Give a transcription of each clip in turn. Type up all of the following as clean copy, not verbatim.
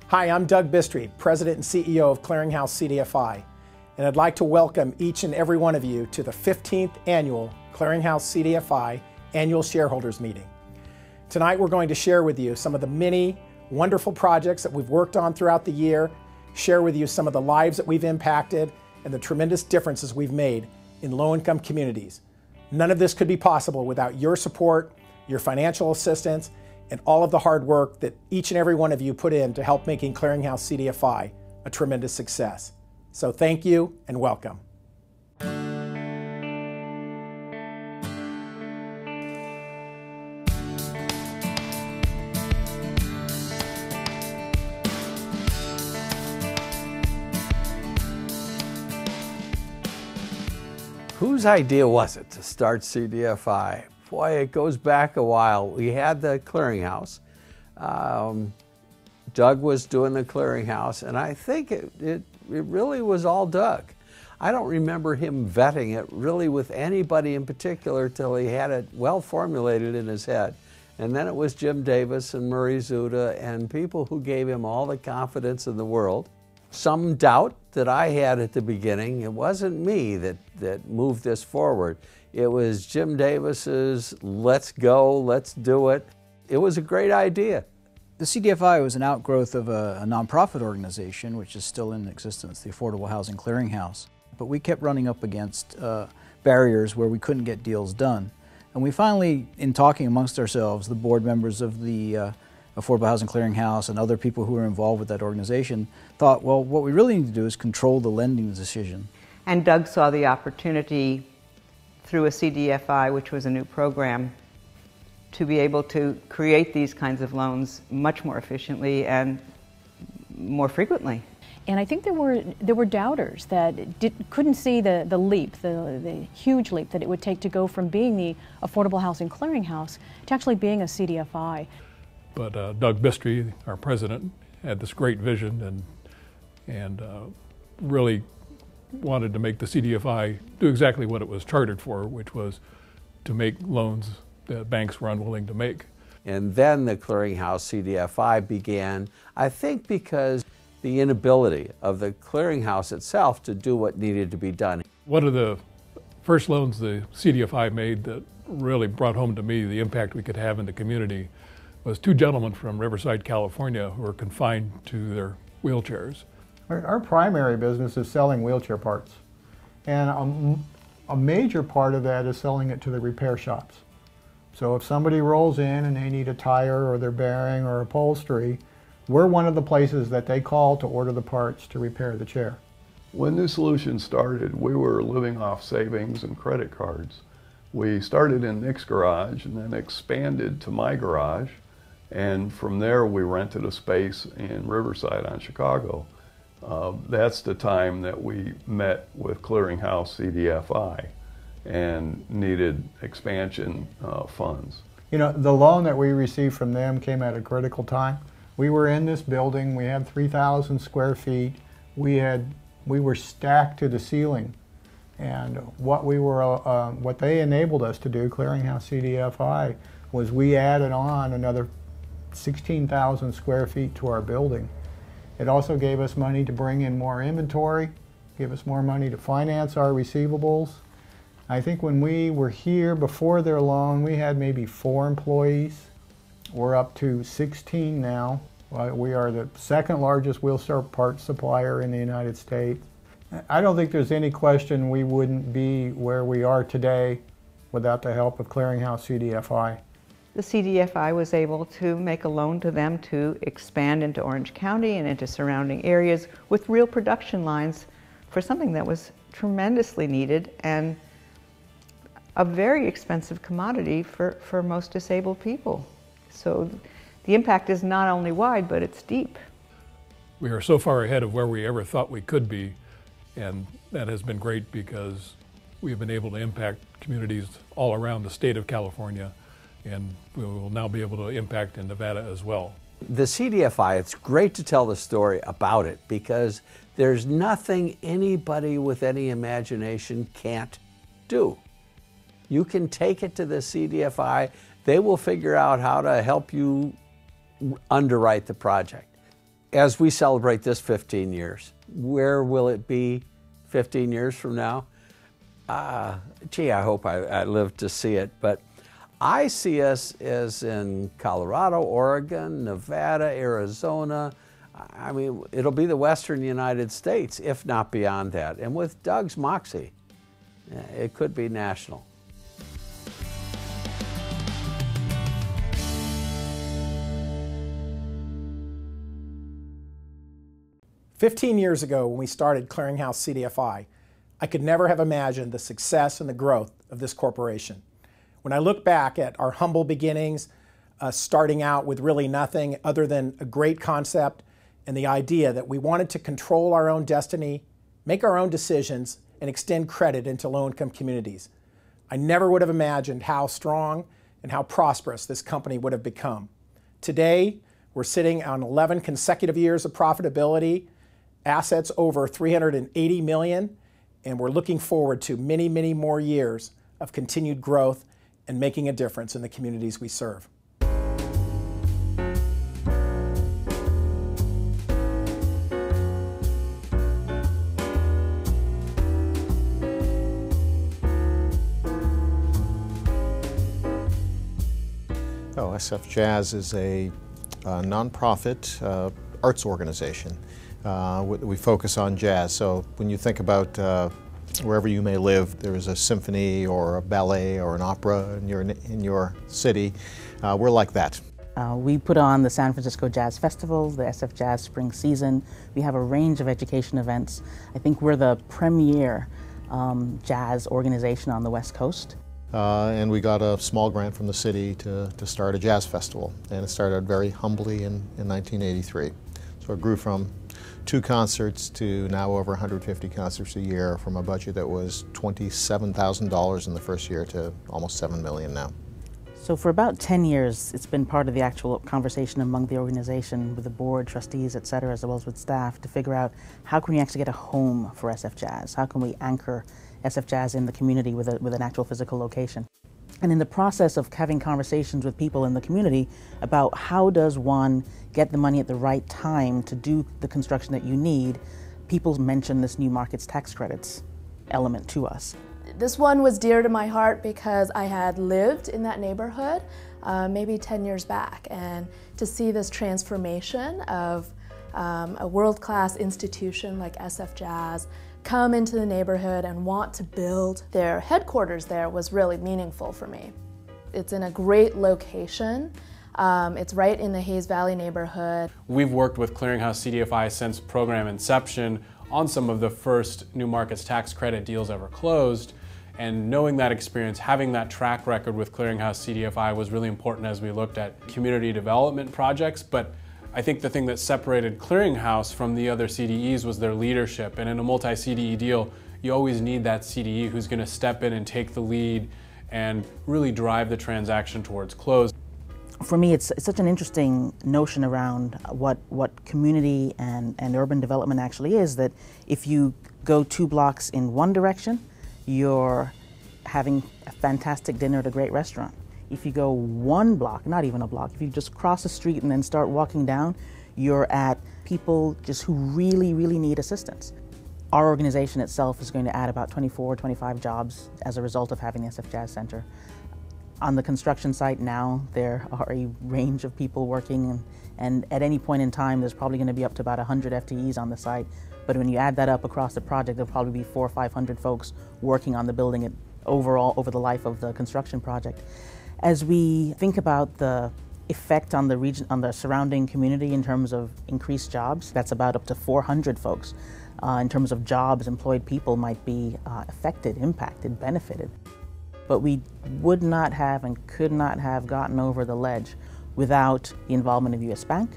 Hi, I'm Doug Bistreet, President and CEO of Clearinghouse CDFI, and I'd like to welcome each and every one of you to the 15th Annual Clearinghouse CDFI Annual Shareholders Meeting. Tonight we're going to share with you some of the many wonderful projects that we've worked on throughout the year, share with you some of the lives that we've impacted, and the tremendous differences we've made in low-income communities. None of this could be possible without your support, your financial assistance, and all of the hard work that each and every one of you put in to help making Clearinghouse CDFI a tremendous success. So thank you and welcome. Whose idea was it to start CDFI? Boy, it goes back a while. We had the clearinghouse. Doug was doing the clearinghouse, and I think it really was all Doug. I don't remember him vetting it really with anybody in particular till he had it well formulated in his head. And then it was Jim Davis and Murray Zuda and people who gave him all the confidence in the world. Some doubt that I had at the beginning. It wasn't me that moved this forward. It was Jim Davis's, let's go, let's do it. It was a great idea. The CDFI was an outgrowth of a nonprofit organization, which is still in existence, the Affordable Housing Clearinghouse. But we kept running up against barriers where we couldn't get deals done. And we finally, in talking amongst ourselves, the board members of the Affordable Housing Clearinghouse and other people who were involved with that organization, thought, well, what we really need to do is control the lending decision. And Doug saw the opportunity through a CDFI, which was a new program, to be able to create these kinds of loans much more efficiently and more frequently. And I think there were doubters that couldn't see the leap, the huge leap that it would take to go from being the Affordable Housing Clearinghouse to actually being a CDFI. But Doug Bistreet, our president, had this great vision and really wanted to make the CDFI do exactly what it was chartered for, which was to make loans that banks were unwilling to make. And then the Clearinghouse CDFI began, I think because the inability of the clearinghouse itself to do what needed to be done. One of the first loans the CDFI made that really brought home to me the impact we could have in the community was two gentlemen from Riverside, California who were confined to their wheelchairs. Our primary business is selling wheelchair parts, and a major part of that is selling it to the repair shops. So if somebody rolls in and they need a tire or their bearing or upholstery, we're one of the places that they call to order the parts to repair the chair. When New Solutions started, we were living off savings and credit cards. We started in Nick's garage and then expanded to my garage, and from there we rented a space in Riverside on Chicago. That's the time that we met with Clearinghouse CDFI and needed expansion funds. You know, the loan that we received from them came at a critical time. We were in this building, we had 3,000 square feet, we were stacked to the ceiling. And what they enabled us to do, Clearinghouse CDFI, was we added on another 16,000 square feet to our building. It also gave us money to bring in more inventory, gave us more money to finance our receivables. I think when we were here before their loan, we had maybe 4 employees. We're up to 16 now. We are the second largest wheelchair parts supplier in the United States. I don't think there's any question we wouldn't be where we are today without the help of Clearinghouse CDFI. The CDFI was able to make a loan to them to expand into Orange County and into surrounding areas with real production lines for something that was tremendously needed and a very expensive commodity for most disabled people. So the impact is not only wide, but it's deep. We are so far ahead of where we ever thought we could be, and that has been great because we've been able to impact communities all around the state of California, and we will now be able to impact in Nevada as well. The CDFI, it's great to tell the story about it because there's nothing anybody with any imagination can't do. You can take it to the CDFI, they will figure out how to help you underwrite the project. as we celebrate this 15 years, where will it be 15 years from now? Gee, I hope I live to see it, but I see us as in Colorado, Oregon, Nevada, Arizona. I mean, it'll be the Western United States, if not beyond that. And with Doug's moxie, it could be national. "15 years ago, when we started Clearinghouse CDFI, I could never have imagined the success and the growth of this corporation. When I look back at our humble beginnings, starting out with really nothing other than a great concept and the idea that we wanted to control our own destiny, make our own decisions, and extend credit into low-income communities, I never would have imagined how strong and how prosperous this company would have become. Today, we're sitting on 11 consecutive years of profitability, assets over $380 million, and we're looking forward to many, many more years of continued growth and making a difference in the communities we serve." SFJAZZ is a nonprofit arts organization. We focus on jazz, so when you think about wherever you may live, there is a symphony or a ballet or an opera in your city. We're like that. We put on the San Francisco Jazz Festival, the SFJAZZ Spring Season. We have a range of education events. I think we're the premier jazz organization on the West Coast. And we got a small grant from the city to start a jazz festival, and it started very humbly in 1983. So it grew from 2 concerts to now over 150 concerts a year, from a budget that was $27,000 in the first year to almost $7 million now. So for about 10 years, it's been part of the actual conversation among the organization, with the board, trustees, et cetera, as well as with staff, to figure out how can we actually get a home for SFJAZZ? How can we anchor SFJAZZ in the community with an actual physical location? And in the process of having conversations with people in the community about how does one get the money at the right time to do the construction that you need, people mention this new markets tax credits element to us. This one was dear to my heart because I had lived in that neighborhood maybe 10 years back, and to see this transformation of a world-class institution like SFJAZZ come into the neighborhood and want to build their headquarters there was really meaningful for me. It's in a great location. It's right in the Hayes Valley neighborhood. We've worked with Clearinghouse CDFI since program inception on some of the first new markets tax credit deals ever closed. And knowing that experience, having that track record with Clearinghouse CDFI was really important as we looked at community development projects. But I think the thing that separated Clearinghouse from the other CDEs was their leadership. And in a multi-CDE deal, you always need that CDE who's going to step in and take the lead and really drive the transaction towards close. For me, it's such an interesting notion around what community and urban development actually is, that if you go 2 blocks in one direction, you're having a fantastic dinner at a great restaurant. If you go 1 block, not even a block, if you just cross the street and then start walking down, you're at people just who really, really need assistance. Our organization itself is going to add about 24, 25 jobs as a result of having the SFJAZZ Center. On the construction site now, there are a range of people working, and at any point in time, there's probably going to be up to about 100 FTEs on the site. But when you add that up across the project, there'll probably be 400 or 500 folks working on the building overall over the life of the construction project. As we think about the effect on the region, on the surrounding community in terms of increased jobs, that's about up to 400 folks. In terms of jobs, employed people might be affected, impacted, benefited. But we would not have and could not have gotten over the ledge without the involvement of US Bank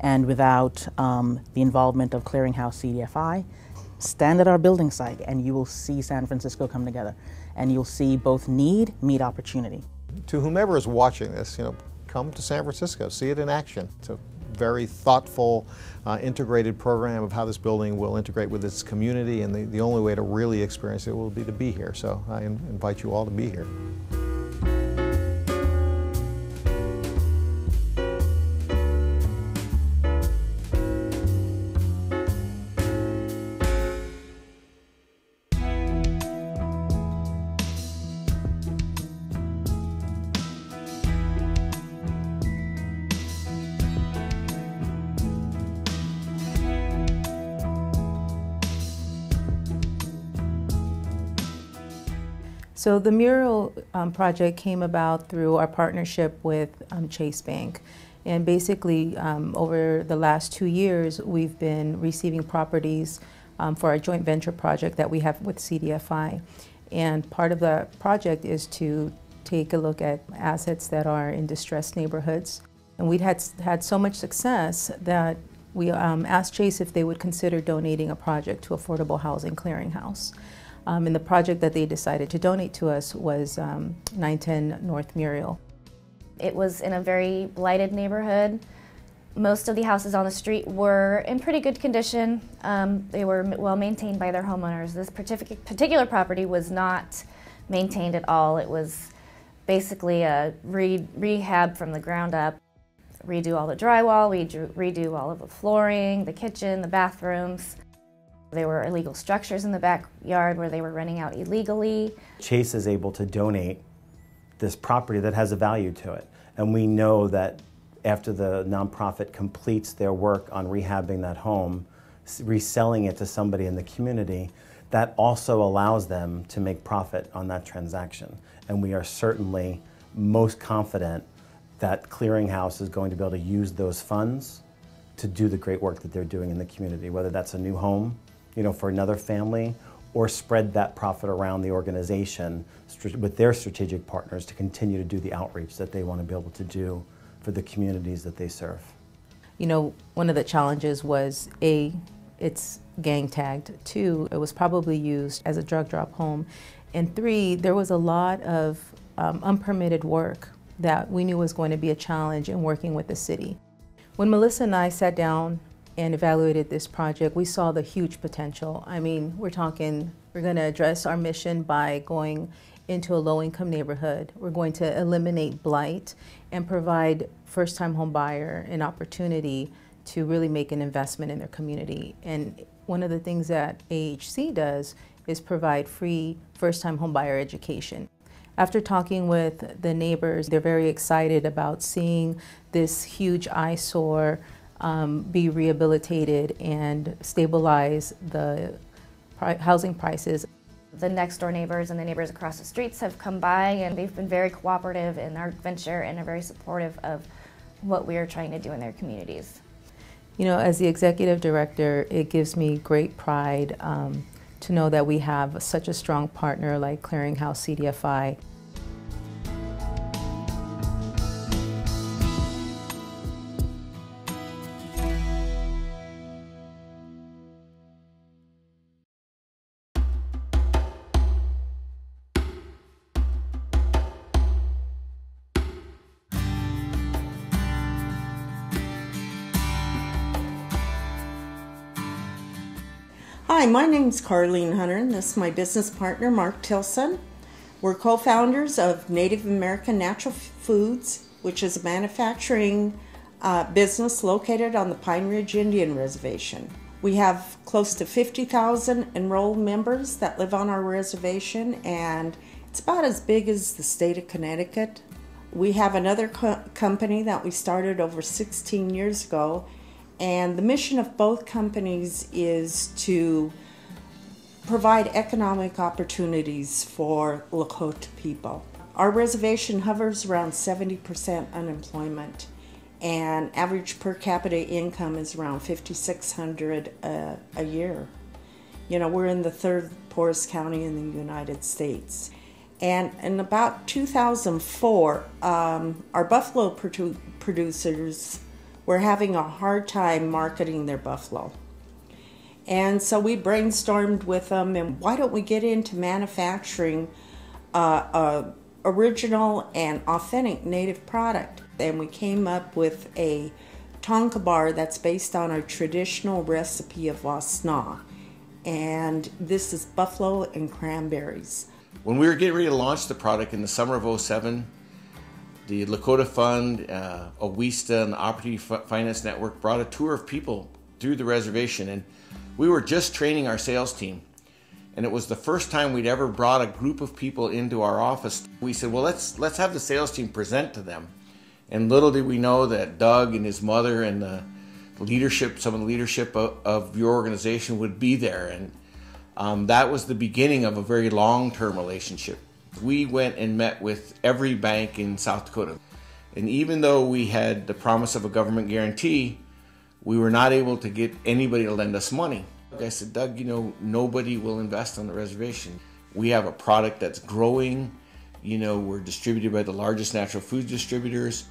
and without the involvement of Clearinghouse CDFI. Stand at our building site and you will see San Francisco come together, and you'll see both need meet opportunity. To whomever is watching this, come to San Francisco, see it in action. It's a very thoughtful, integrated program of how this building will integrate with its community, and the only way to really experience it will be to be here. So I invite you all to be here. So the Mural project came about through our partnership with Chase Bank. And basically, over the last 2 years, we've been receiving properties for our joint venture project that we have with CDFI. And part of the project is to take a look at assets that are in distressed neighborhoods. And we'd had so much success that we asked Chase if they would consider donating a project to Affordable Housing Clearinghouse. And the project that they decided to donate to us was 910 North Muriel. It was in a very blighted neighborhood. Most of the houses on the street were in pretty good condition. They were well maintained by their homeowners. This particular property was not maintained at all. It was basically a rehab from the ground up. Redo all the drywall, redo all of the flooring, the kitchen, the bathrooms. There were illegal structures in the backyard where they were renting out illegally. Chase is able to donate this property that has a value to it. And we know that after the nonprofit completes their work on rehabbing that home, reselling it to somebody in the community, that also allows them to make profit on that transaction. And we are certainly most confident that Clearinghouse is going to be able to use those funds to do the great work that they're doing in the community, whether that's a new home, for another family, or spread that profit around the organization with their strategic partners to continue to do the outreach that they want to be able to do for the communities that they serve. One of the challenges was A, it's gang tagged. 2, it was probably used as a drug drop home. And 3, there was a lot of unpermitted work that we knew was going to be a challenge in working with the city. When Melissa and I sat down and evaluated this project, we saw the huge potential. I mean, we're going to address our mission by going into a low-income neighborhood. We're going to eliminate blight and provide first-time home buyer an opportunity to really make an investment in their community. And one of the things that AHC does is provide free first-time home buyer education. After talking with the neighbors, they're very excited about seeing this huge eyesore be rehabilitated and stabilize the housing prices. The next door neighbors and the neighbors across the streets have come by, and they've been very cooperative in our venture and are very supportive of what we are trying to do in their communities. As the executive director, it gives me great pride to know that we have such a strong partner like Clearinghouse CDFI. Hi, my name's Carlene Hunter, and this is my business partner, Mark Tilson. We're co-founders of Native American Natural Foods, which is a manufacturing business located on the Pine Ridge Indian Reservation. We have close to 50,000 enrolled members that live on our reservation, and it's about as big as the state of Connecticut. We have another company that we started over 16 years ago, and the mission of both companies is to provide economic opportunities for Lakota people. Our reservation hovers around 70% unemployment, and average per capita income is around $5,600 a year. We're in the 3rd poorest county in the United States. And in about 2004, our buffalo producers were having a hard time marketing their buffalo. And so we brainstormed with them, and why don't we get into manufacturing original and authentic native product? And we came up with a tonka bar that's based on our traditional recipe of wasna. And this is buffalo and cranberries. When we were getting ready to launch the product in the summer of '07, the Lakota Fund, OWISTA, and the Opportunity Finance Network brought a tour of people through the reservation, and we were just training our sales team. And it was the first time we'd ever brought a group of people into our office. We said, well, let's have the sales team present to them. And little did we know that Doug and his mother and the leadership, some of the leadership of your organization would be there. And that was the beginning of a very long-term relationship. We went and met with every bank in South Dakota. And even though we had the promise of a government guarantee, we were not able to get anybody to lend us money. I said, Doug, you know, nobody will invest on the reservation. We have a product that's growing. You know, we're distributed by the largest natural food distributors,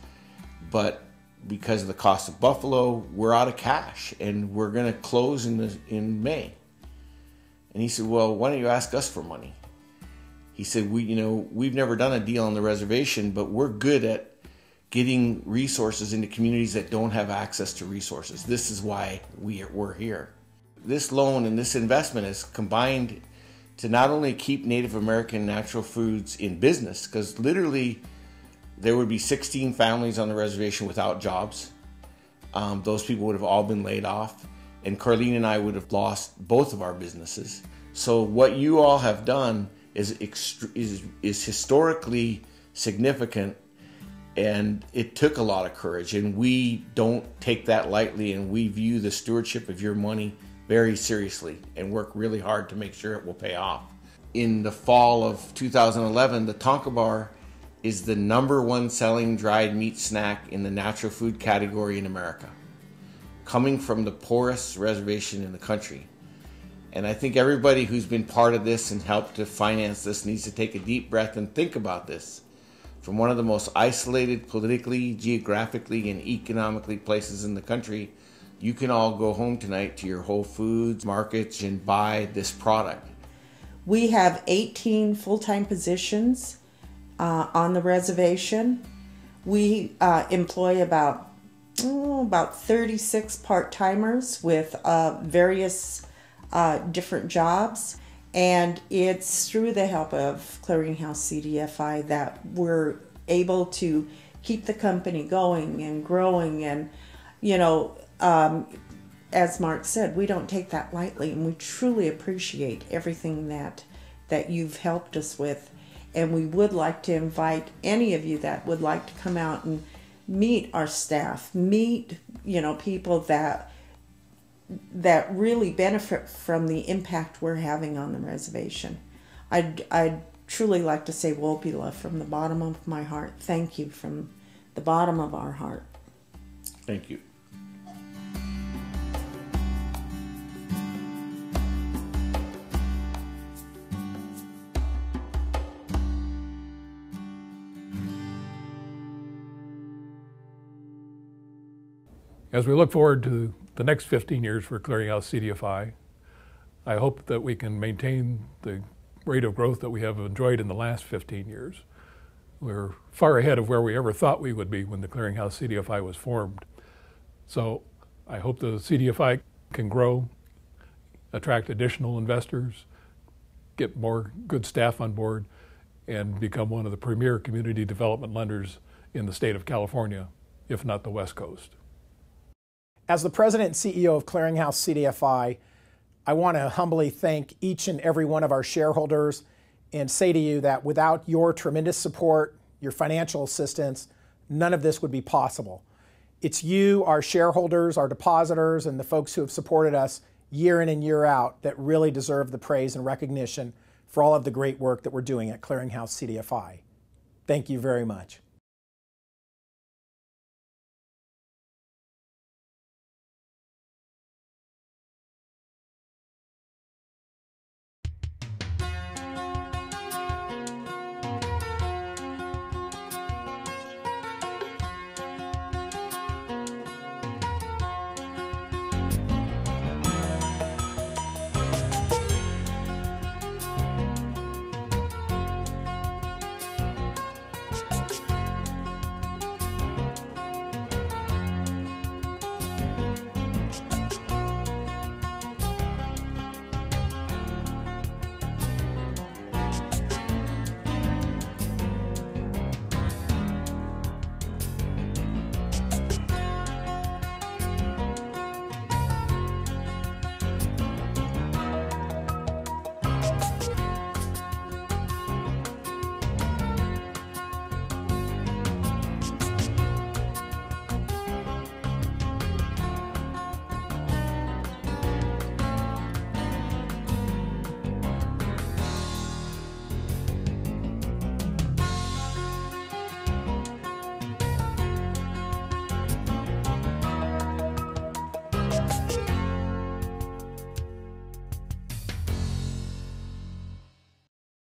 but because of the cost of buffalo, we're out of cash and we're going to close in May. And he said, well, why don't you ask us for money? He said, we've never done a deal on the reservation, but we're good at getting resources into communities that don't have access to resources. This is why we're here. This loan and this investment is combined to not only keep Native American natural foods in business, because literally there would be 16 families on the reservation without jobs. Those people would have all been laid off, and Carlene and I would have lost both of our businesses. So what you all have done is historically significant, and it took a lot of courage, and we don't take that lightly, and we view the stewardship of your money very seriously and work really hard to make sure it will pay off. In the fall of 2011, the Tonka Bar is the #1 selling dried meat snack in the natural food category in America, coming from the poorest reservation in the country. And I think everybody who's been part of this and helped to finance this needs to take a deep breath and think about this. From one of the most isolated politically, geographically, and economically places in the country, you can all go home tonight to your Whole Foods markets and buy this product. We have 18 full-time positions on the reservation. We employ about 36 part-timers with various different jobs. And it's through the help of Clearinghouse CDFI that we're able to keep the company going and growing. And, you know, as Mark said, we don't take that lightly, and we truly appreciate everything that you've helped us with. And we would like to invite any of you that would like to come out and meet our staff, meet, you know, people that really benefit from the impact we're having on the reservation. I'd truly like to say, Wopila, from the bottom of my heart, thank you from the bottom of our heart. Thank you. As we look forward to the next 15 years for Clearinghouse CDFI, I hope that we can maintain the rate of growth that we have enjoyed in the last 15 years. We're far ahead of where we ever thought we would be when the Clearinghouse CDFI was formed. So I hope the CDFI can grow, attract additional investors, get more good staff on board, and become one of the premier community development lenders in the state of California, if not the West Coast. As the President and CEO of Clearinghouse CDFI, I want to humbly thank each and every one of our shareholders and say to you that without your tremendous support, your financial assistance, none of this would be possible. It's you, our shareholders, our depositors, and the folks who have supported us year in and year out that really deserve the praise and recognition for all of the great work that we're doing at Clearinghouse CDFI. Thank you very much.